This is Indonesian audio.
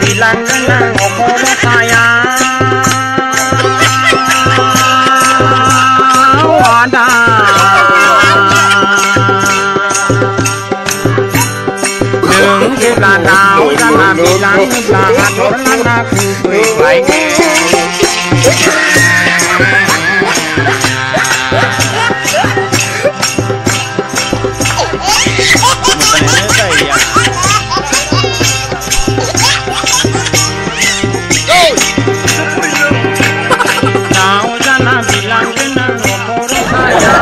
bilang dengan okor saya ada đừng kêu là đau ra là bilang là hạt là cười vậy bilang dengan okor saya